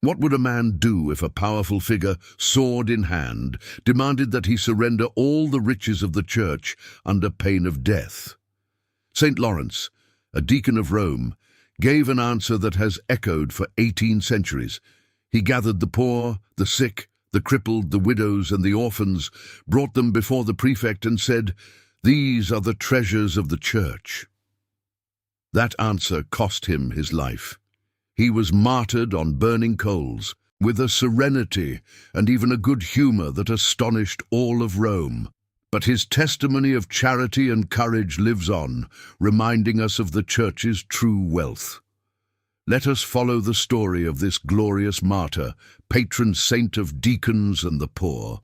What would a man do if a powerful figure, sword in hand, demanded that he surrender all the riches of the church under pain of death? St. Lawrence, a deacon of Rome, gave an answer that has echoed for 18 centuries. He gathered the poor, the sick, the crippled, the widows, and the orphans, brought them before the prefect and said, "These are the treasures of the church." That answer cost him his life. He was martyred on burning coals, with a serenity and even a good humor that astonished all of Rome. But his testimony of charity and courage lives on, reminding us of the church's true wealth. Let us follow the story of this glorious martyr, patron saint of deacons and the poor.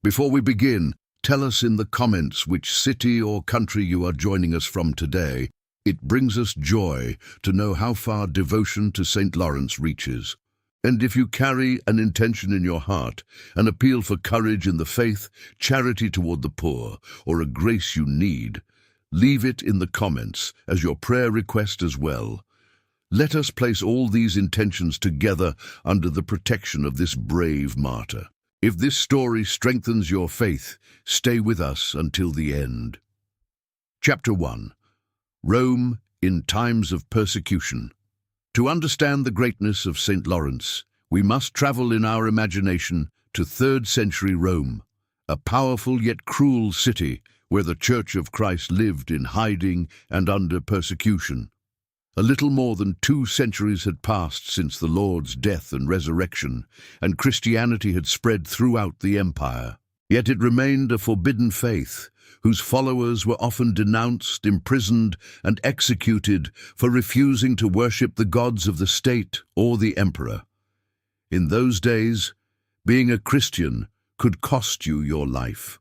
Before we begin, tell us in the comments which city or country you are joining us from today. It brings us joy to know how far devotion to St. Lawrence reaches. And if you carry an intention in your heart, an appeal for courage in the faith, charity toward the poor, or a grace you need, leave it in the comments as your prayer request as well. Let us place all these intentions together under the protection of this brave martyr. If this story strengthens your faith, stay with us until the end. Chapter 1. Rome in times of persecution. To understand the greatness of St. Lawrence, we must travel in our imagination to 3rd century Rome, a powerful yet cruel city where the Church of Christ lived in hiding and under persecution. A little more than 2 centuries had passed since the Lord's death and resurrection, and Christianity had spread throughout the empire. Yet it remained a forbidden faith, whose followers were often denounced, imprisoned, and executed for refusing to worship the gods of the state or the emperor. In those days, being a Christian could cost you your life.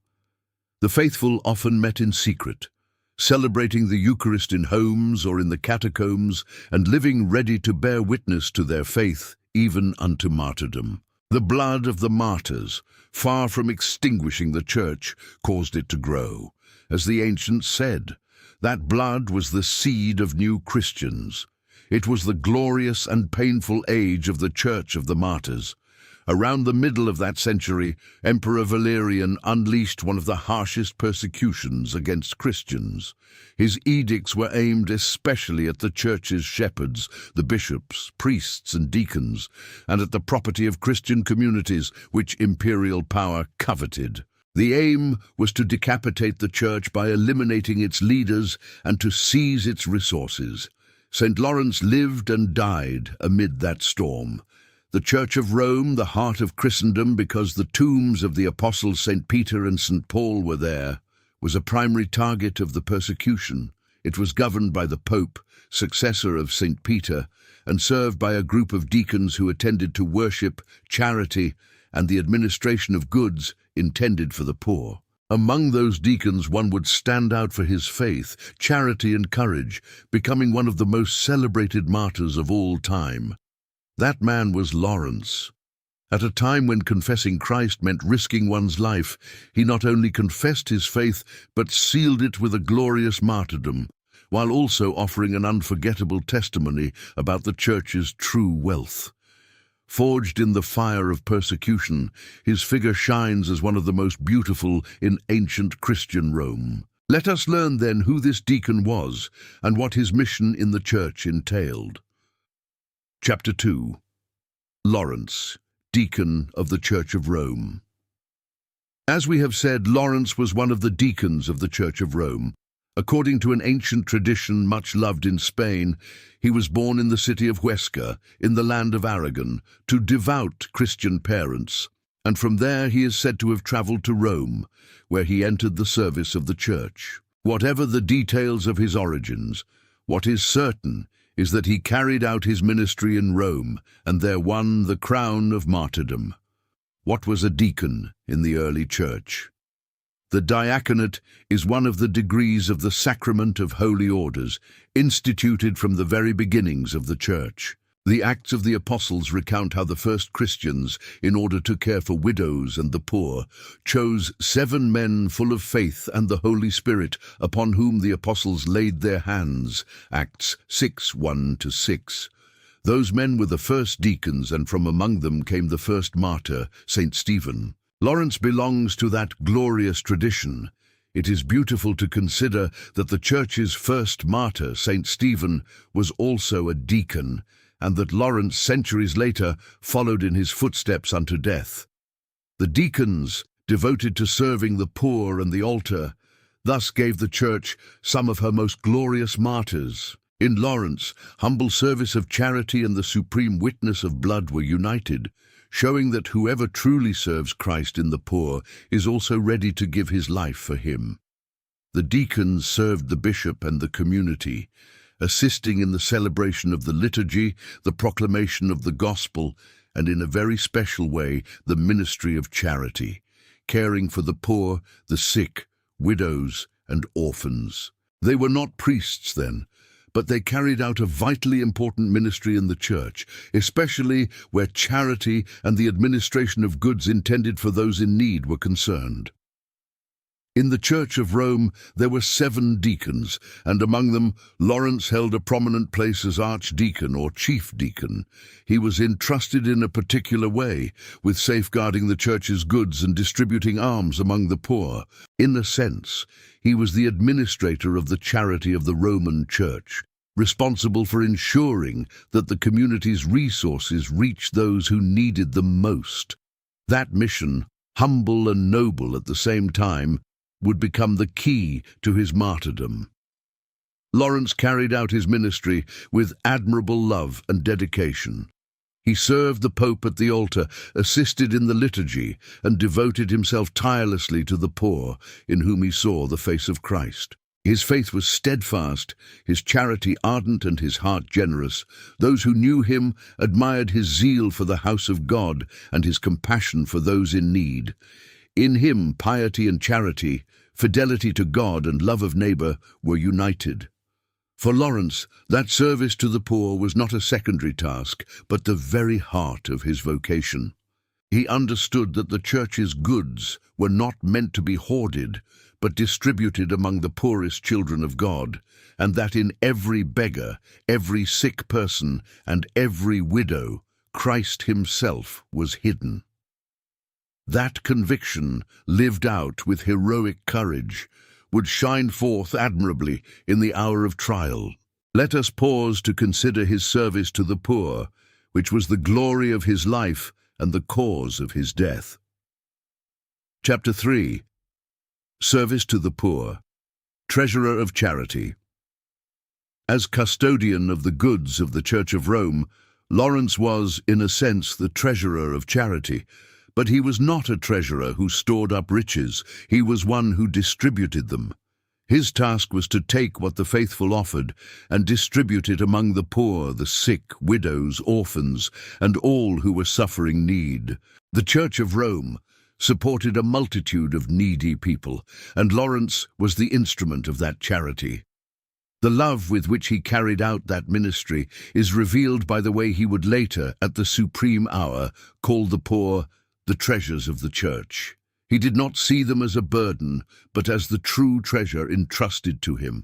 The faithful often met in secret, celebrating the Eucharist in homes or in the catacombs, and living ready to bear witness to their faith, even unto martyrdom. The blood of the martyrs, far from extinguishing the church, caused it to grow. As the ancients said, that blood was the seed of new Christians. It was the glorious and painful age of the Church of the Martyrs. Around the middle of that century, Emperor Valerian unleashed one of the harshest persecutions against Christians. His edicts were aimed especially at the church's shepherds, the bishops, priests, and deacons, and at the property of Christian communities which imperial power coveted. The aim was to decapitate the church by eliminating its leaders and to seize its resources. St. Lawrence lived and died amid that storm. The Church of Rome, the heart of Christendom because the tombs of the apostles St. Peter and St. Paul were there, was a primary target of the persecution. It was governed by the Pope, successor of St. Peter, and served by a group of deacons who attended to worship, charity, and the administration of goods intended for the poor. Among those deacons, one would stand out for his faith, charity, and courage, becoming one of the most celebrated martyrs of all time. That man was Lawrence. At a time when confessing Christ meant risking one's life, he not only confessed his faith, but sealed it with a glorious martyrdom, while also offering an unforgettable testimony about the Church's true wealth. Forged in the fire of persecution, his figure shines as one of the most beautiful in ancient Christian Rome. Let us learn then who this deacon was and what his mission in the Church entailed. Chapter 2. Lawrence, deacon of the Church of Rome. As we have said, Lawrence was one of the deacons of the Church of Rome. According to an ancient tradition much loved in Spain, he was born in the city of Huesca, in the land of Aragon, to devout Christian parents, and from there he is said to have traveled to Rome, where he entered the service of the Church. Whatever the details of his origins, what is certain is that he carried out his ministry in Rome and there won the crown of martyrdom. What was a deacon in the early Church? The diaconate is one of the degrees of the sacrament of holy orders, instituted from the very beginnings of the Church. The Acts of the Apostles recount how the first Christians, in order to care for widows and the poor, chose 7 men full of faith and the Holy Spirit, upon whom the apostles laid their hands. Acts 6:1-6. Those men were the first deacons, and from among them came the first martyr, St. Stephen. Lawrence belongs to that glorious tradition. It is beautiful to consider that the Church's first martyr, St. Stephen, was also a deacon, and that Lawrence, centuries later, followed in his footsteps unto death. The deacons, devoted to serving the poor and the altar, thus gave the Church some of her most glorious martyrs. In Lawrence, humble service of charity and the supreme witness of blood were united, showing that whoever truly serves Christ in the poor is also ready to give his life for him. The deacons served the bishop and the community, assisting in the celebration of the liturgy, the proclamation of the gospel, and in a very special way, the ministry of charity, caring for the poor, the sick, widows, and orphans. They were not priests then, but they carried out a vitally important ministry in the Church, especially where charity and the administration of goods intended for those in need were concerned. In the Church of Rome there were 7 deacons, and among them Lawrence held a prominent place as archdeacon or chief deacon. He was entrusted in a particular way, with safeguarding the Church's goods and distributing alms among the poor. In a sense, he was the administrator of the charity of the Roman Church, responsible for ensuring that the community's resources reached those who needed them most. That mission, humble and noble at the same time, would become the key to his martyrdom. Lawrence carried out his ministry with admirable love and dedication. He served the Pope at the altar, assisted in the liturgy, and devoted himself tirelessly to the poor, in whom he saw the face of Christ. His faith was steadfast, his charity ardent, and his heart generous. Those who knew him admired his zeal for the house of God and his compassion for those in need. In him, piety and charity, fidelity to God and love of neighbor were united. For Lawrence, that service to the poor was not a secondary task, but the very heart of his vocation. He understood that the Church's goods were not meant to be hoarded, but distributed among the poorest children of God, and that in every beggar, every sick person, and every widow, Christ himself was hidden. That conviction, lived out with heroic courage, would shine forth admirably in the hour of trial. Let us pause to consider his service to the poor, which was the glory of his life and the cause of his death. Chapter 3. Service to the Poor. Treasurer of Charity. As custodian of the goods of the Church of Rome, Lawrence was, in a sense, the treasurer of charity. But he was not a treasurer who stored up riches. He was one who distributed them. His task was to take what the faithful offered and distribute it among the poor, the sick, widows, orphans, and all who were suffering need. The Church of Rome supported a multitude of needy people, and Lawrence was the instrument of that charity. The love with which he carried out that ministry is revealed by the way he would later, at the supreme hour, call the poor the treasures of the Church. He did not see them as a burden, but as the true treasure entrusted to him.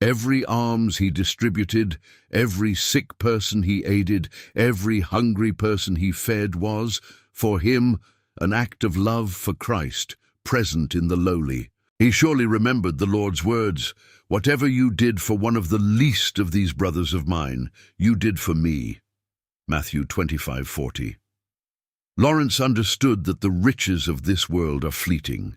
Every alms he distributed, every sick person he aided, every hungry person he fed was, for him, an act of love for Christ, present in the lowly. He surely remembered the Lord's words, "Whatever you did for one of the least of these brothers of mine, you did for me." Matthew 25:40. Lawrence understood that the riches of this world are fleeting,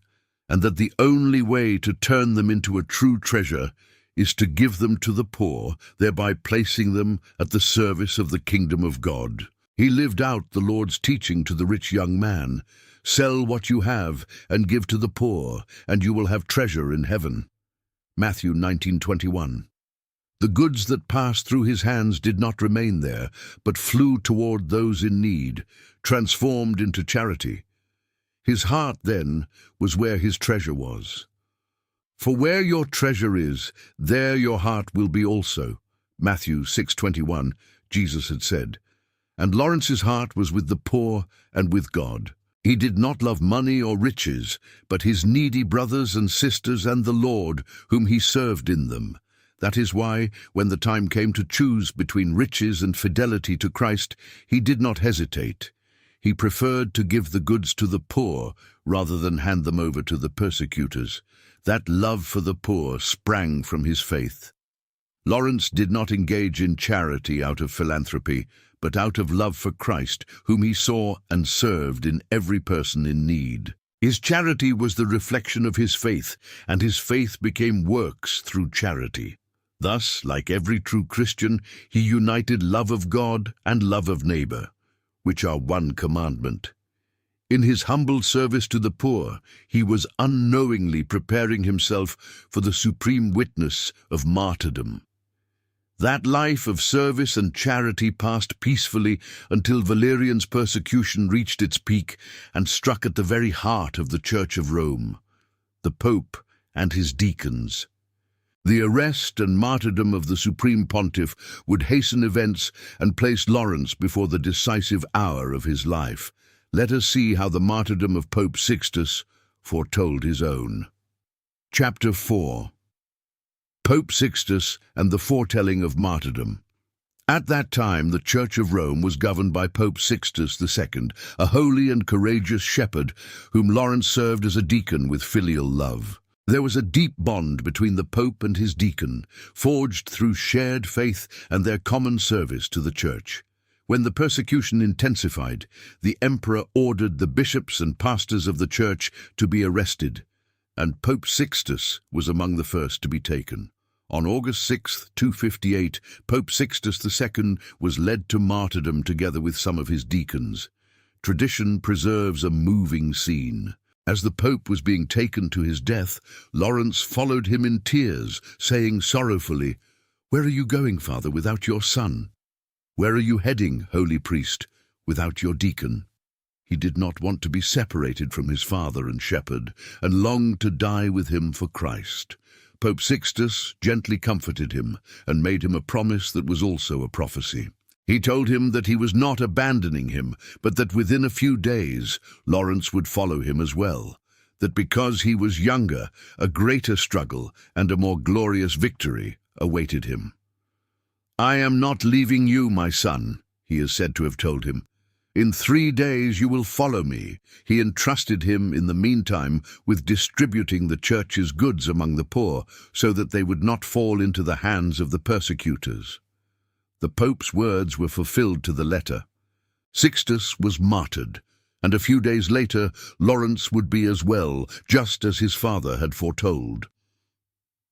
and that the only way to turn them into a true treasure is to give them to the poor, thereby placing them at the service of the kingdom of God. He lived out the Lord's teaching to the rich young man, "Sell what you have and give to the poor, and you will have treasure in heaven." Matthew 19:21. The goods that passed through his hands did not remain there, but flew toward those in need, transformed into charity. His heart, then, was where his treasure was. "For where your treasure is, there your heart will be also," Matthew 6:21, Jesus had said. And Lawrence's heart was with the poor and with God. He did not love money or riches, but his needy brothers and sisters and the Lord, whom he served in them. That is why, when the time came to choose between riches and fidelity to Christ, he did not hesitate. He preferred to give the goods to the poor rather than hand them over to the persecutors. That love for the poor sprang from his faith. Lawrence did not engage in charity out of philanthropy, but out of love for Christ, whom he saw and served in every person in need. His charity was the reflection of his faith, and his faith became works through charity. Thus, like every true Christian, he united love of God and love of neighbor, which are one commandment. In his humble service to the poor, he was unknowingly preparing himself for the supreme witness of martyrdom. That life of service and charity passed peacefully until Valerian's persecution reached its peak and struck at the very heart of the Church of Rome, the Pope and his deacons. The arrest and martyrdom of the Supreme Pontiff would hasten events and place Lawrence before the decisive hour of his life. Let us see how the martyrdom of Pope Sixtus foretold his own. Chapter 4. Pope Sixtus and the foretelling of martyrdom. At that time, the Church of Rome was governed by Pope Sixtus II, a holy and courageous shepherd whom Lawrence served as a deacon with filial love. There was a deep bond between the Pope and his deacon, forged through shared faith and their common service to the Church. When the persecution intensified, the emperor ordered the bishops and pastors of the Church to be arrested, and Pope Sixtus was among the first to be taken. On August 6, 258, Pope Sixtus II was led to martyrdom together with some of his deacons. Tradition preserves a moving scene. As the Pope was being taken to his death, Lawrence followed him in tears, saying sorrowfully, "Where are you going, Father, without your son? Where are you heading, holy priest, without your deacon?" He did not want to be separated from his father and shepherd, and longed to die with him for Christ. Pope Sixtus gently comforted him and made him a promise that was also a prophecy. He told him that he was not abandoning him, but that within a few days Lawrence would follow him as well, that because he was younger, a greater struggle and a more glorious victory awaited him. "I am not leaving you, my son," he is said to have told him. "In 3 days you will follow me." He entrusted him in the meantime with distributing the Church's goods among the poor, so that they would not fall into the hands of the persecutors. The Pope's words were fulfilled to the letter. Sixtus was martyred, and a few days later Lawrence would be as well, just as his father had foretold.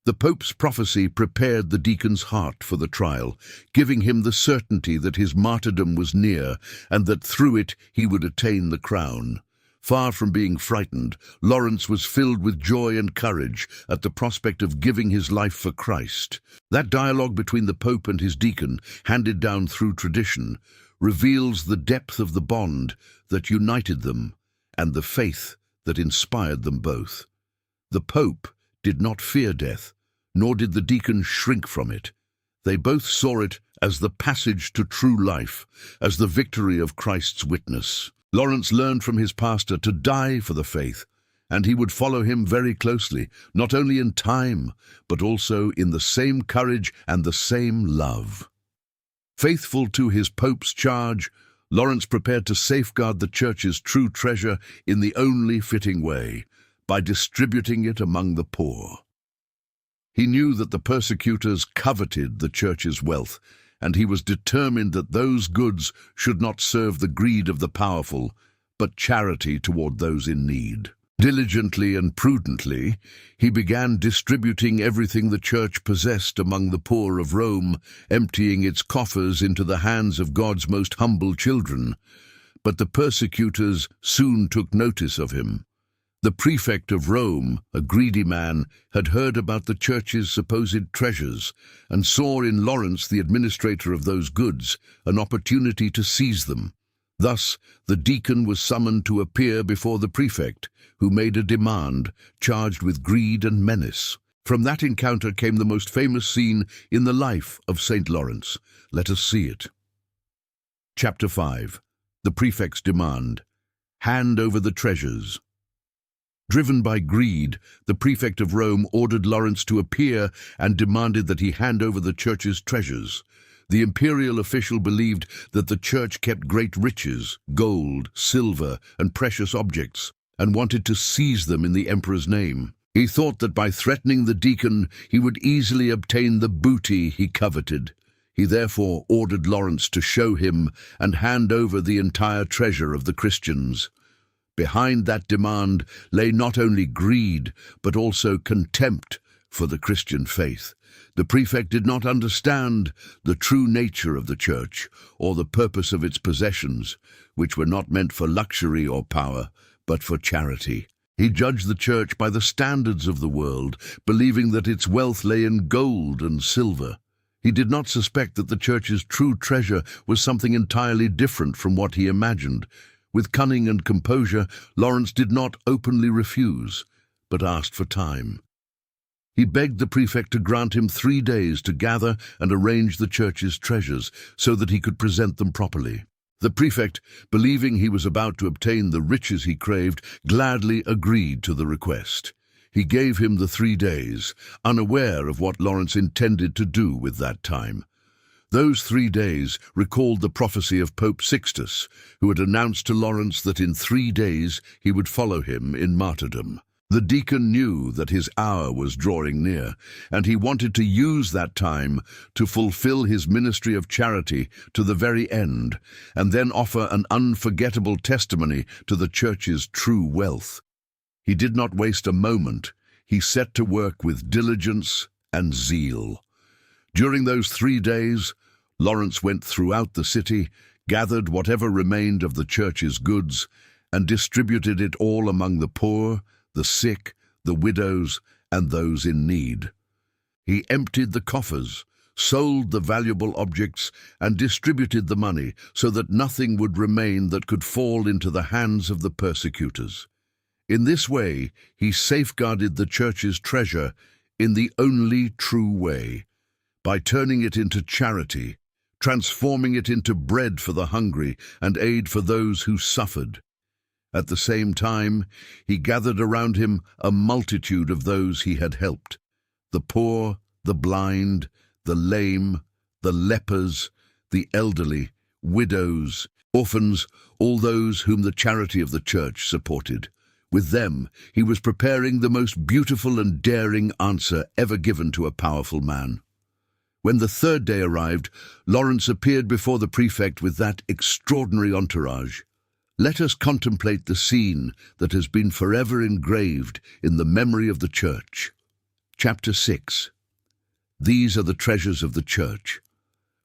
The Pope's prophecy prepared the deacon's heart for the trial, giving him the certainty that his martyrdom was near and that through it he would attain the crown. Far from being frightened, Lawrence was filled with joy and courage at the prospect of giving his life for Christ. That dialogue between the Pope and his deacon, handed down through tradition, reveals the depth of the bond that united them and the faith that inspired them both. The Pope did not fear death, nor did the deacon shrink from it. They both saw it as the passage to true life, as the victory of Christ's witness. Lawrence learned from his pastor to die for the faith, and he would follow him very closely, not only in time, but also in the same courage and the same love. Faithful to his Pope's charge, Lawrence prepared to safeguard the Church's true treasure in the only fitting way, by distributing it among the poor. He knew that the persecutors coveted the Church's wealth, and he was determined that those goods should not serve the greed of the powerful, but charity toward those in need. Diligently and prudently, he began distributing everything the Church possessed among the poor of Rome, emptying its coffers into the hands of God's most humble children. But the persecutors soon took notice of him. The prefect of Rome, a greedy man, had heard about the Church's supposed treasures and saw in Lawrence, the administrator of those goods, an opportunity to seize them. Thus, the deacon was summoned to appear before the prefect, who made a demand, charged with greed and menace. From that encounter came the most famous scene in the life of St. Lawrence. Let us see it. Chapter 5. The prefect's demand. Hand over the treasures. Driven by greed, the prefect of Rome ordered Lawrence to appear and demanded that he hand over the church's treasures. The imperial official believed that the church kept great riches, gold, silver, and precious objects, and wanted to seize them in the emperor's name. He thought that by threatening the deacon, he would easily obtain the booty he coveted. He therefore ordered Lawrence to show him and hand over the entire treasure of the Christians. Behind that demand lay not only greed, but also contempt for the Christian faith. The prefect did not understand the true nature of the church or the purpose of its possessions, which were not meant for luxury or power, but for charity. He judged the church by the standards of the world, believing that its wealth lay in gold and silver. He did not suspect that the church's true treasure was something entirely different from what he imagined. With cunning and composure, Lawrence did not openly refuse, but asked for time. He begged the prefect to grant him 3 days to gather and arrange the church's treasures so that he could present them properly. The prefect, believing he was about to obtain the riches he craved, gladly agreed to the request. He gave him the 3 days, unaware of what Lawrence intended to do with that time. Those 3 days recalled the prophecy of Pope Sixtus, who had announced to Lawrence that in 3 days he would follow him in martyrdom. The deacon knew that his hour was drawing near, and he wanted to use that time to fulfill his ministry of charity to the very end, and then offer an unforgettable testimony to the church's true wealth. He did not waste a moment. He set to work with diligence and zeal. During those 3 days, Lawrence went throughout the city, gathered whatever remained of the church's goods, and distributed it all among the poor, the sick, the widows, and those in need. He emptied the coffers, sold the valuable objects, and distributed the money so that nothing would remain that could fall into the hands of the persecutors. In this way, he safeguarded the church's treasure in the only true way, by turning it into charity, transforming it into bread for the hungry and aid for those who suffered. At the same time, he gathered around him a multitude of those he had helped: the poor, the blind, the lame, the lepers, the elderly, widows, orphans, all those whom the charity of the church supported. With them, he was preparing the most beautiful and daring answer ever given to a powerful man. When the 3rd day arrived, Lawrence appeared before the prefect with that extraordinary entourage. Let us contemplate the scene that has been forever engraved in the memory of the church. Chapter 6. These are the treasures of the church.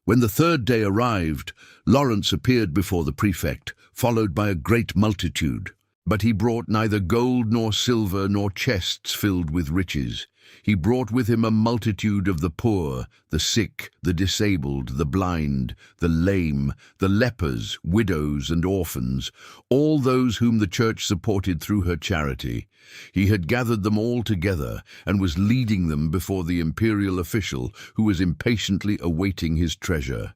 When the 3rd day arrived, Lawrence appeared before the prefect, followed by a great multitude. But he brought neither gold nor silver nor chests filled with riches. He brought with him a multitude of the poor, the sick, the disabled, the blind, the lame, the lepers, widows and orphans, all those whom the church supported through her charity. He had gathered them all together and was leading them before the imperial official, who was impatiently awaiting his treasure.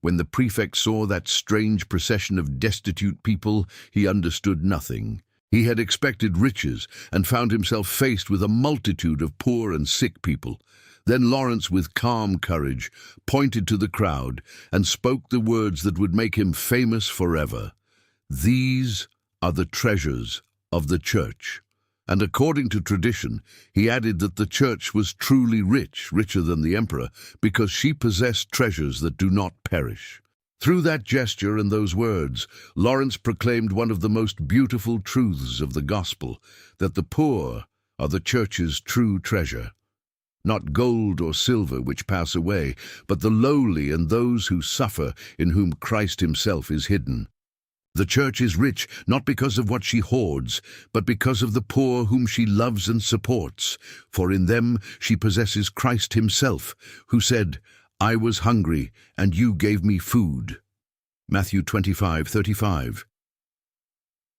When the prefect saw that strange procession of destitute people, he understood nothing. He had expected riches and found himself faced with a multitude of poor and sick people. Then Lawrence, with calm courage, pointed to the crowd and spoke the words that would make him famous forever. These are the treasures of the church. And according to tradition, he added that the church was truly rich, richer than the emperor, because she possessed treasures that do not perish. Through that gesture and those words, Lawrence proclaimed one of the most beautiful truths of the gospel, that the poor are the church's true treasure. Not gold or silver which pass away, but the lowly and those who suffer, in whom Christ himself is hidden. The church is rich not because of what she hoards, but because of the poor whom she loves and supports, for in them she possesses Christ himself, who said, "I was hungry, and you gave me food." Matthew 25:35.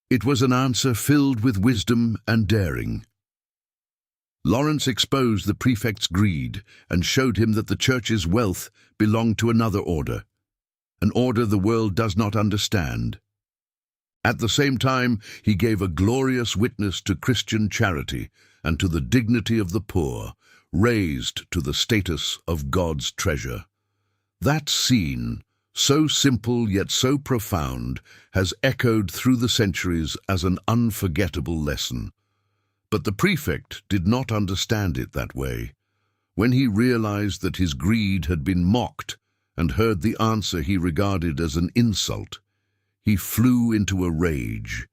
It was an answer filled with wisdom and daring. Lawrence exposed the prefect's greed and showed him that the church's wealth belonged to another order, an order the world does not understand. At the same time, he gave a glorious witness to Christian charity and to the dignity of the poor, raised to the status of God's treasure. That scene, so simple yet so profound, has echoed through the centuries as an unforgettable lesson. But the prefect did not understand it that way. When he realized that his greed had been mocked and heard the answer he regarded as an insult, he flew into a rage.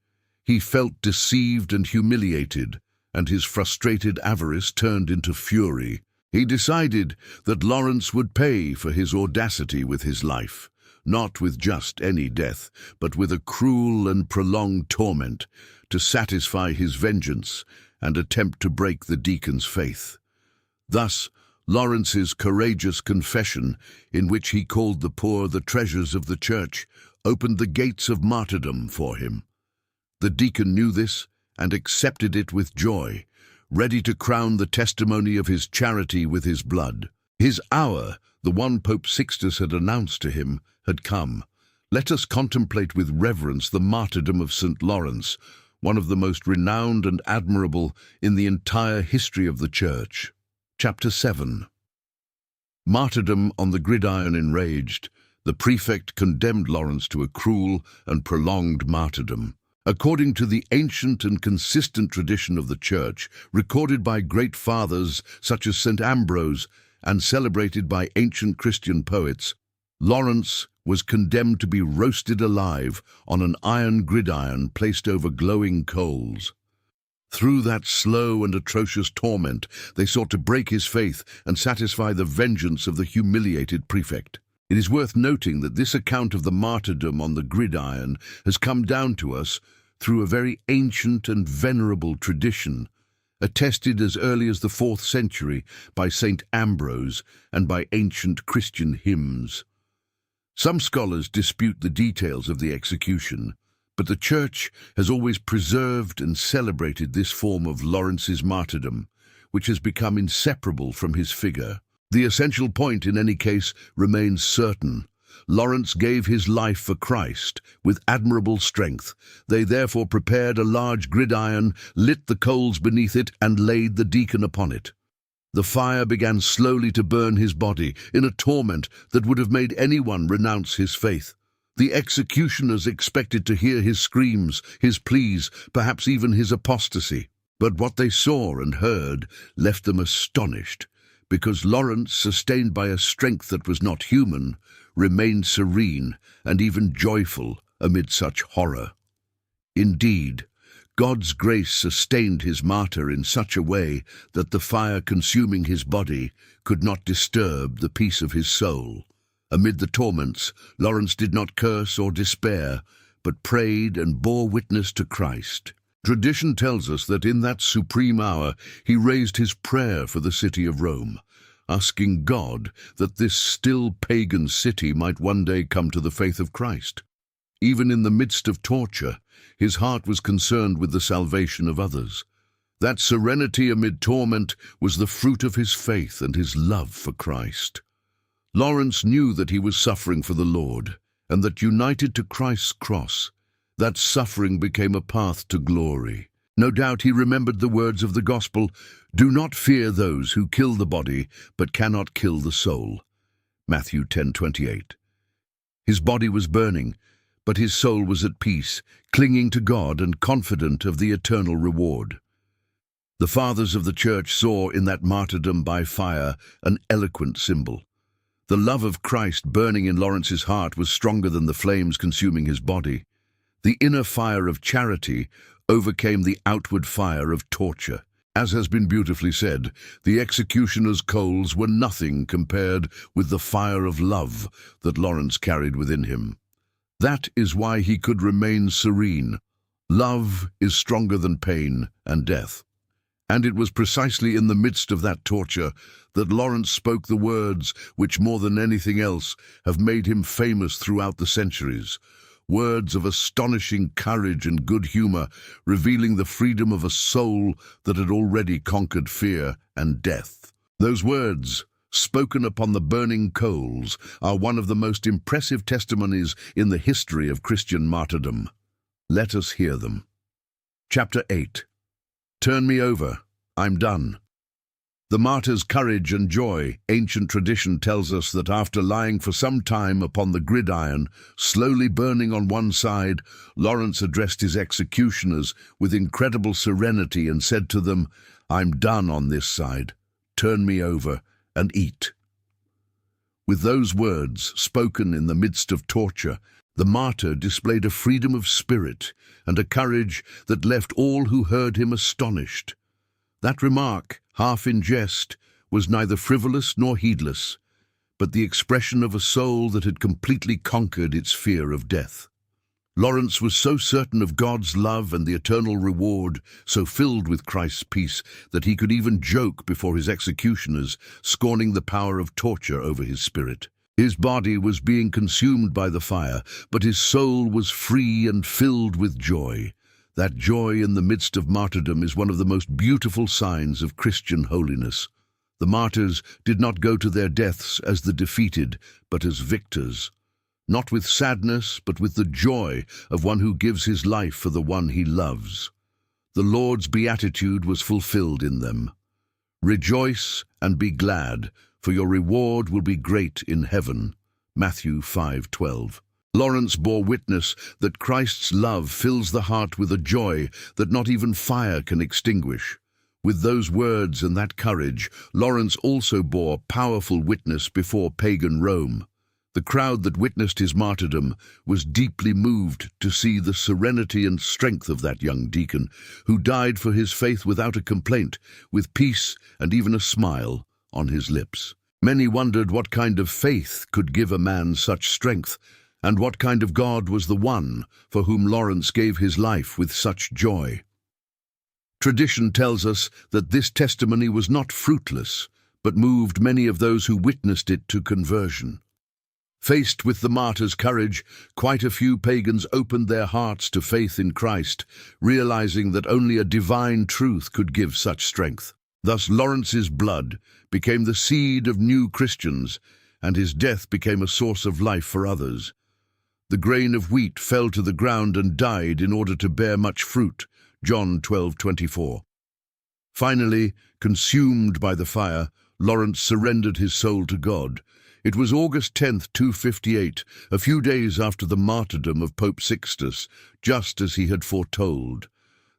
He felt deceived and humiliated, and his frustrated avarice turned into fury. He decided that Lawrence would pay for his audacity with his life, not with just any death, but with a cruel and prolonged torment to satisfy his vengeance and attempt to break the deacon's faith. Thus, Lawrence's courageous confession, in which he called the poor the treasures of the church, opened the gates of martyrdom for him. The deacon knew this and accepted it with joy, ready to crown the testimony of his charity with his blood. His hour, the one Pope Sixtus had announced to him, had come. Let us contemplate with reverence the martyrdom of St. Lawrence, one of the most renowned and admirable in the entire history of the Church. Chapter 7. Martyrdom on the Gridiron. Enraged, the prefect condemned Lawrence to a cruel and prolonged martyrdom. According to the ancient and consistent tradition of the Church, recorded by great fathers such as St. Ambrose and celebrated by ancient Christian poets, Lawrence was condemned to be roasted alive on an iron gridiron placed over glowing coals. Through that slow and atrocious torment, they sought to break his faith and satisfy the vengeance of the humiliated prefect. It is worth noting that this account of the martyrdom on the gridiron has come down to us through a very ancient and venerable tradition, attested as early as the 4th century by St. Ambrose and by ancient Christian hymns. Some scholars dispute the details of the execution, but the Church has always preserved and celebrated this form of Lawrence's martyrdom, which has become inseparable from his figure. The essential point, in any case, remains certain. Lawrence gave his life for Christ with admirable strength. They therefore prepared a large gridiron, lit the coals beneath it, and laid the deacon upon it. The fire began slowly to burn his body in a torment that would have made anyone renounce his faith. The executioners expected to hear his screams, his pleas, perhaps even his apostasy. But what they saw and heard left them astonished, because Lawrence, sustained by a strength that was not human, remained serene and even joyful amid such horror. Indeed, God's grace sustained his martyr in such a way that the fire consuming his body could not disturb the peace of his soul. Amid the torments, Lawrence did not curse or despair, but prayed and bore witness to Christ. Tradition tells us that in that supreme hour he raised his prayer for the city of Rome, asking God that this still pagan city might one day come to the faith of Christ. Even in the midst of torture, his heart was concerned with the salvation of others. That serenity amid torment was the fruit of his faith and his love for Christ. Lawrence knew that he was suffering for the Lord, and that united to Christ's cross, that suffering became a path to glory. No doubt he remembered the words of the gospel, "Do not fear those who kill the body, but cannot kill the soul." Matthew 10:28. His body was burning, but his soul was at peace, clinging to God and confident of the eternal reward. The fathers of the Church saw in that martyrdom by fire an eloquent symbol. The love of Christ burning in Lawrence's heart was stronger than the flames consuming his body. The inner fire of charity overcame the outward fire of torture. As has been beautifully said, the executioner's coals were nothing compared with the fire of love that Lawrence carried within him. That is why he could remain serene. Love is stronger than pain and death. And it was precisely in the midst of that torture that Lawrence spoke the words which, more than anything else, have made him famous throughout the centuries. Words of astonishing courage and good humor, revealing the freedom of a soul that had already conquered fear and death. Those words, spoken upon the burning coals, are one of the most impressive testimonies in the history of Christian martyrdom. Let us hear them. Chapter 8. Turn me over. I'm done. The martyr's courage and joy. Ancient tradition tells us that after lying for some time upon the gridiron, slowly burning on one side, Lawrence addressed his executioners with incredible serenity and said to them, "I'm done on this side. Turn me over and eat." With those words, spoken in the midst of torture, the martyr displayed a freedom of spirit and a courage that left all who heard him astonished. That remark, half in jest, was neither frivolous nor heedless, but the expression of a soul that had completely conquered its fear of death. Lawrence was so certain of God's love and the eternal reward, so filled with Christ's peace, that he could even joke before his executioners, scorning the power of torture over his spirit. His body was being consumed by the fire, but his soul was free and filled with joy. That joy in the midst of martyrdom is one of the most beautiful signs of Christian holiness. The martyrs did not go to their deaths as the defeated, but as victors. Not with sadness, but with the joy of one who gives his life for the one he loves. The Lord's beatitude was fulfilled in them. Rejoice and be glad, for your reward will be great in heaven. Matthew 5:12. Lawrence bore witness that Christ's love fills the heart with a joy that not even fire can extinguish. With those words and that courage, Lawrence also bore powerful witness before pagan Rome. The crowd that witnessed his martyrdom was deeply moved to see the serenity and strength of that young deacon, who died for his faith without a complaint, with peace and even a smile on his lips. Many wondered what kind of faith could give a man such strength, and what kind of God was the one for whom Lawrence gave his life with such joy. Tradition tells us that this testimony was not fruitless, but moved many of those who witnessed it to conversion. Faced with the martyr's courage, quite a few pagans opened their hearts to faith in Christ, realizing that only a divine truth could give such strength. Thus Lawrence's blood became the seed of new Christians, and his death became a source of life for others. The grain of wheat fell to the ground and died in order to bear much fruit. John 12:24. Finally, consumed by the fire, Lawrence surrendered his soul to God. It was August 10th, 258, a few days after the martyrdom of Pope Sixtus, just as he had foretold.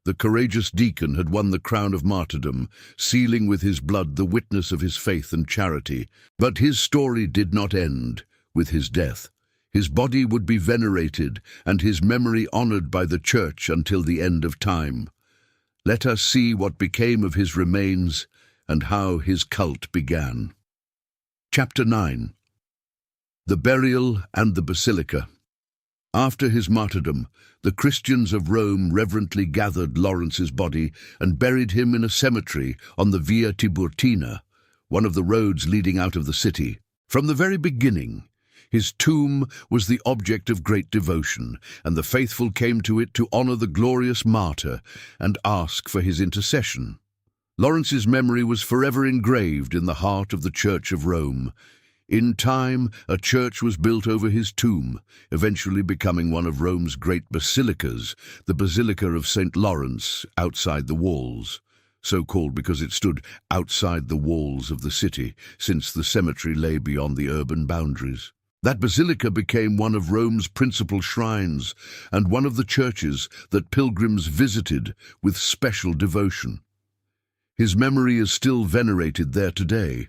The courageous deacon had won the crown of martyrdom, sealing with his blood the witness of his faith and charity. But his story did not end with his death. His body would be venerated and his memory honored by the Church until the end of time. Let us see what became of his remains and how his cult began. Chapter 9. The Burial and the Basilica. After his martyrdom, the Christians of Rome reverently gathered Lawrence's body and buried him in a cemetery on the Via Tiburtina, one of the roads leading out of the city. From the very beginning, his tomb was the object of great devotion, and the faithful came to it to honor the glorious martyr and ask for his intercession. Lawrence's memory was forever engraved in the heart of the Church of Rome. In time, a church was built over his tomb, eventually becoming one of Rome's great basilicas, the Basilica of St. Lawrence, outside the walls. So called because it stood outside the walls of the city, since the cemetery lay beyond the urban boundaries. That basilica became one of Rome's principal shrines and one of the churches that pilgrims visited with special devotion. His memory is still venerated there today.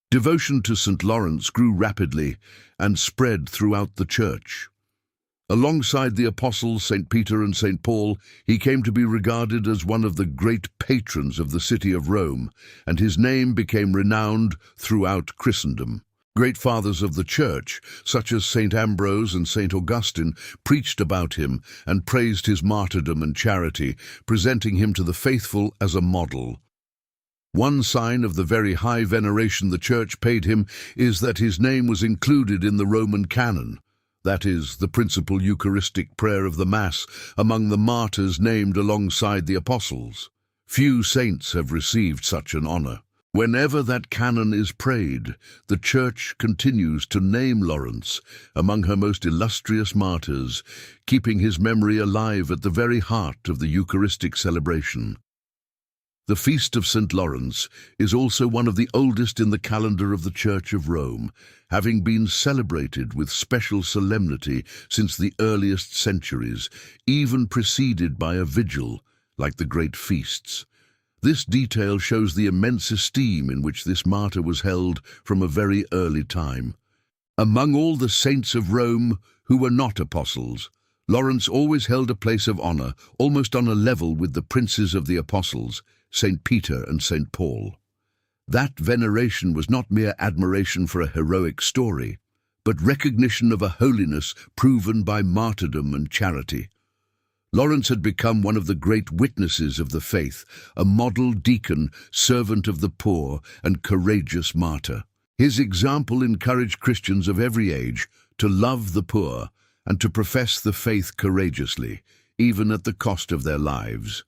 Devotion to St. Lawrence grew rapidly and spread throughout the church. Alongside the apostles St. Peter and St. Paul, he came to be regarded as one of the great patrons of the city of Rome, and his name became renowned throughout Christendom. Great fathers of the Church, such as St. Ambrose and St. Augustine, preached about him and praised his martyrdom and charity, presenting him to the faithful as a model. One sign of the very high veneration the Church paid him is that his name was included in the Roman canon, that is, the principal Eucharistic prayer of the Mass, among the martyrs named alongside the apostles. Few saints have received such an honor. Whenever that canon is prayed, the Church continues to name Lawrence among her most illustrious martyrs, keeping his memory alive at the very heart of the Eucharistic celebration. The Feast of St. Lawrence is also one of the oldest in the calendar of the Church of Rome, having been celebrated with special solemnity since the earliest centuries, even preceded by a vigil, like the great feasts. This detail shows the immense esteem in which this martyr was held from a very early time. Among all the saints of Rome who were not apostles, Lawrence always held a place of honor, almost on a level with the princes of the apostles, St. Peter and St. Paul. That veneration was not mere admiration for a heroic story, but recognition of a holiness proven by martyrdom and charity. Lawrence had become one of the great witnesses of the faith, a model deacon, servant of the poor, and courageous martyr. His example encouraged Christians of every age to love the poor and to profess the faith courageously, even at the cost of their lives.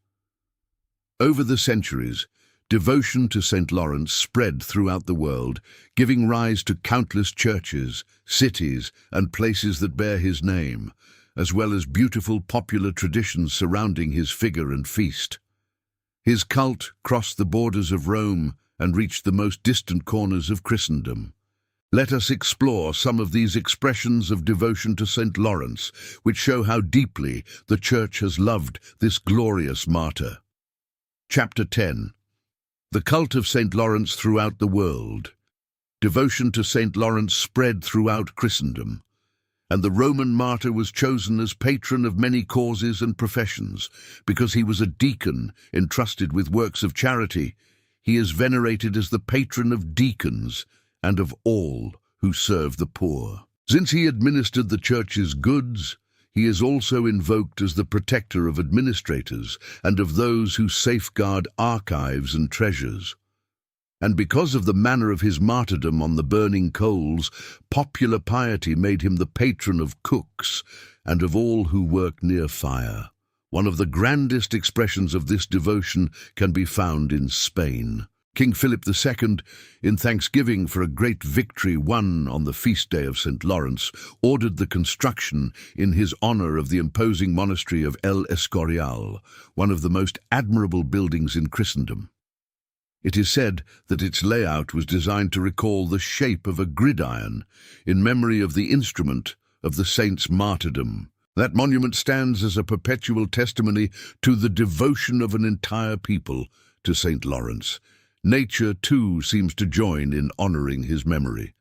Over the centuries, devotion to St. Lawrence spread throughout the world, giving rise to countless churches, cities, and places that bear his name, as well as beautiful popular traditions surrounding his figure and feast. His cult crossed the borders of Rome and reached the most distant corners of Christendom. Let us explore some of these expressions of devotion to St. Lawrence, which show how deeply the Church has loved this glorious martyr. Chapter 10. The cult of St. Lawrence throughout the world. Devotion to St. Lawrence spread throughout Christendom, and the Roman martyr was chosen as patron of many causes and professions. Because he was a deacon entrusted with works of charity, he is venerated as the patron of deacons and of all who serve the poor. Since he administered the Church's goods, he is also invoked as the protector of administrators and of those who safeguard archives and treasures. And because of the manner of his martyrdom on the burning coals, popular piety made him the patron of cooks and of all who work near fire. One of the grandest expressions of this devotion can be found in Spain. King Philip II, in thanksgiving for a great victory won on the feast day of St. Lawrence, ordered the construction in his honor of the imposing monastery of El Escorial, one of the most admirable buildings in Christendom. It is said that its layout was designed to recall the shape of a gridiron, in memory of the instrument of the saint's martyrdom. That monument stands as a perpetual testimony to the devotion of an entire people to St. Lawrence. Nature, too, seems to join in honoring his memory.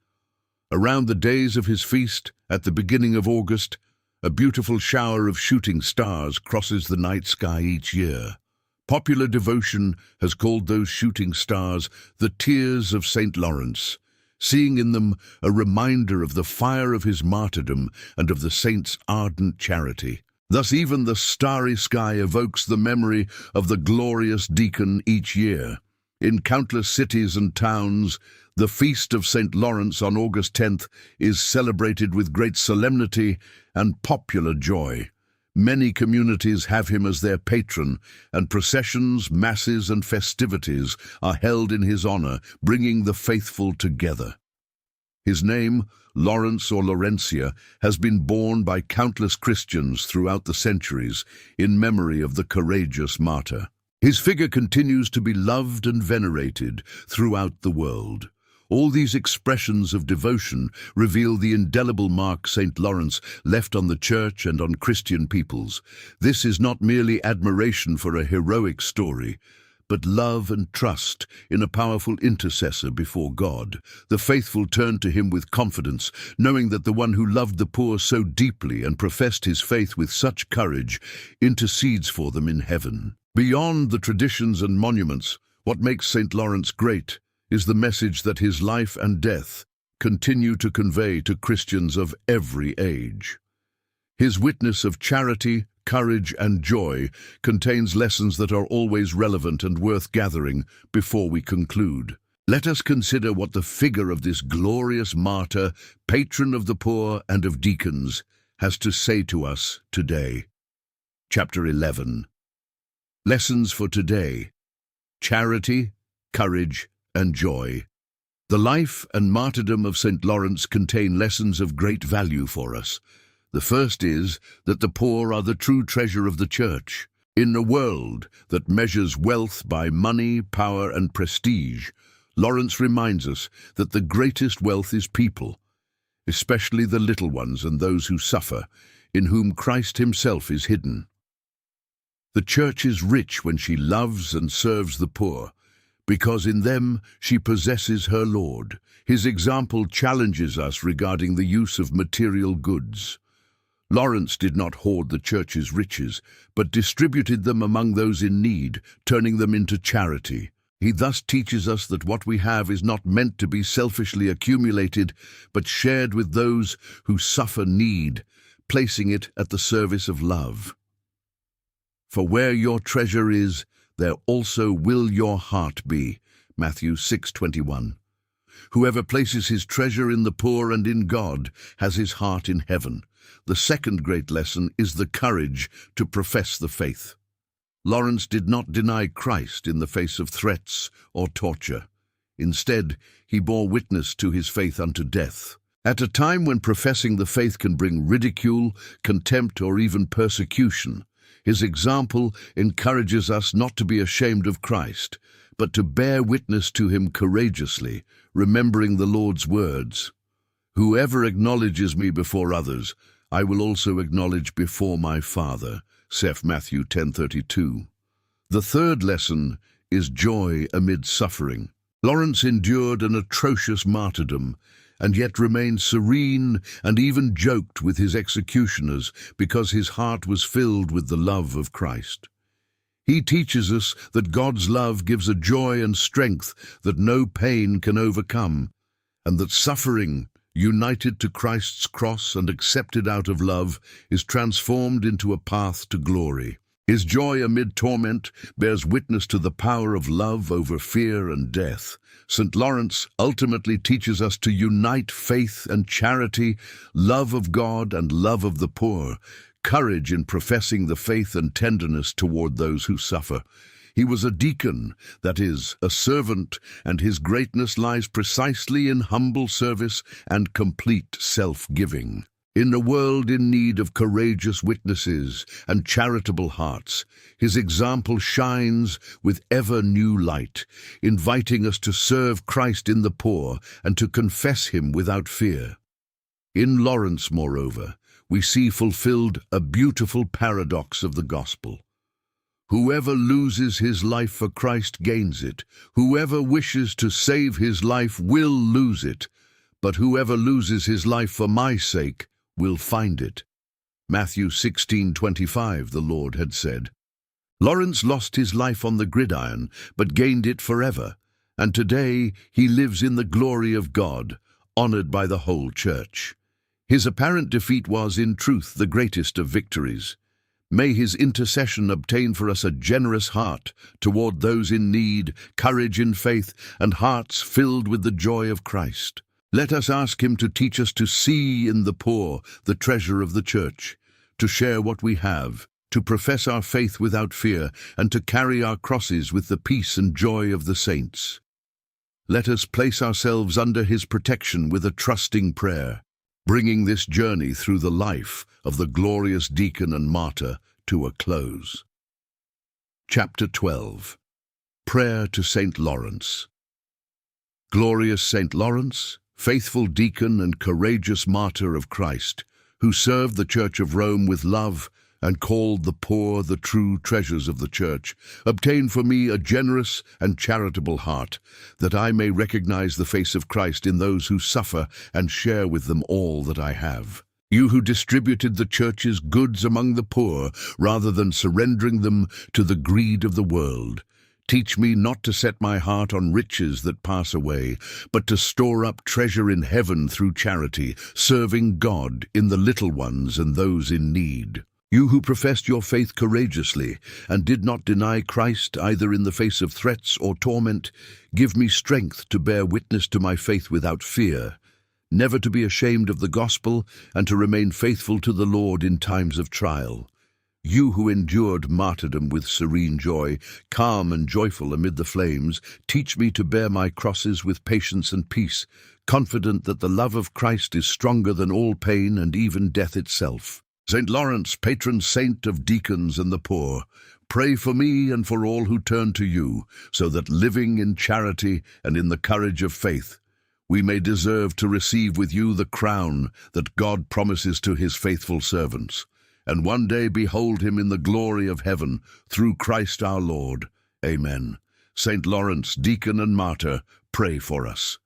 Around the days of his feast, at the beginning of August, a beautiful shower of shooting stars crosses the night sky each year. Popular devotion has called those shooting stars the tears of St. Lawrence, seeing in them a reminder of the fire of his martyrdom and of the saint's ardent charity. Thus even the starry sky evokes the memory of the glorious deacon each year. In countless cities and towns, the Feast of St. Lawrence on August 10th is celebrated with great solemnity and popular joy. Many communities have him as their patron, and processions, masses, and festivities are held in his honor, bringing the faithful together. His name, Lawrence or Laurentia, has been borne by countless Christians throughout the centuries in memory of the courageous martyr. His figure continues to be loved and venerated throughout the world. All these expressions of devotion reveal the indelible mark St. Lawrence left on the Church and on Christian peoples. This is not merely admiration for a heroic story, but love and trust in a powerful intercessor before God. The faithful turn to him with confidence, knowing that the one who loved the poor so deeply and professed his faith with such courage intercedes for them in heaven. Beyond the traditions and monuments, what makes St. Lawrence great is the message that his life and death continue to convey to Christians of every age. His witness of charity, courage, and joy contains lessons that are always relevant and worth gathering before we conclude. Let us consider what the figure of this glorious martyr, patron of the poor and of deacons, has to say to us today. Chapter 11. Lessons for today: charity, courage, and joy. The life and martyrdom of St. Lawrence contain lessons of great value for us. The first is that the poor are the true treasure of the Church. In a world that measures wealth by money, power, and prestige, Lawrence reminds us that the greatest wealth is people, especially the little ones and those who suffer, in whom Christ himself is hidden. The Church is rich when she loves and serves the poor, because in them she possesses her Lord. His example challenges us regarding the use of material goods. Lawrence did not hoard the Church's riches, but distributed them among those in need, turning them into charity. He thus teaches us that what we have is not meant to be selfishly accumulated, but shared with those who suffer need, placing it at the service of love. For where your treasure is, there also will your heart be. Matthew 6:21. Whoever places his treasure in the poor and in God has his heart in heaven. The second great lesson is the courage to profess the faith. Lawrence did not deny Christ in the face of threats or torture. Instead, he bore witness to his faith unto death. At a time when professing the faith can bring ridicule, contempt, or even persecution, his example encourages us not to be ashamed of Christ, but to bear witness to him courageously, remembering the Lord's words, "Whoever acknowledges me before others, I will also acknowledge before my Father." Cf. Matthew 10:32. The third lesson is joy amid suffering. Lawrence endured an atrocious martyrdom, and yet remained serene and even joked with his executioners because his heart was filled with the love of Christ. He teaches us that God's love gives a joy and strength that no pain can overcome, and that suffering, united to Christ's cross and accepted out of love, is transformed into a path to glory. His joy amid torment bears witness to the power of love over fear and death. St. Lawrence ultimately teaches us to unite faith and charity, love of God and love of the poor, courage in professing the faith and tenderness toward those who suffer. He was a deacon, that is, a servant, and his greatness lies precisely in humble service and complete self-giving. In a world in need of courageous witnesses and charitable hearts, his example shines with ever new light, inviting us to serve Christ in the poor and to confess him without fear. In Lawrence, moreover, we see fulfilled a beautiful paradox of the gospel. Whoever loses his life for Christ gains it. Whoever wishes to save his life will lose it. But whoever loses his life for my sake will find it. Matthew 16:25, the Lord had said. Lawrence lost his life on the gridiron, but gained it forever. And today he lives in the glory of God, honored by the whole Church. His apparent defeat was, in truth, the greatest of victories. May his intercession obtain for us a generous heart toward those in need, courage in faith, and hearts filled with the joy of Christ. Let us ask him to teach us to see in the poor the treasure of the Church, to share what we have, to profess our faith without fear, and to carry our crosses with the peace and joy of the saints. Let us place ourselves under his protection with a trusting prayer, bringing this journey through the life of the glorious deacon and martyr to a close. Chapter 12. Prayer to St. Lawrence. Glorious St. Lawrence, faithful deacon and courageous martyr of Christ, who served the Church of Rome with love and called the poor the true treasures of the Church, obtain for me a generous and charitable heart, that I may recognize the face of Christ in those who suffer and share with them all that I have. You who distributed the Church's goods among the poor, rather than surrendering them to the greed of the world, teach me not to set my heart on riches that pass away, but to store up treasure in heaven through charity, serving God in the little ones and those in need. You who professed your faith courageously and did not deny Christ either in the face of threats or torment, give me strength to bear witness to my faith without fear, never to be ashamed of the gospel, and to remain faithful to the Lord in times of trial. You who endured martyrdom with serene joy, calm and joyful amid the flames, teach me to bear my crosses with patience and peace, confident that the love of Christ is stronger than all pain and even death itself. St. Lawrence, patron saint of deacons and the poor, pray for me and for all who turn to you, so that living in charity and in the courage of faith, we may deserve to receive with you the crown that God promises to his faithful servants, and one day behold him in the glory of heaven, through Christ our Lord. Amen. St. Lawrence, deacon and martyr, pray for us.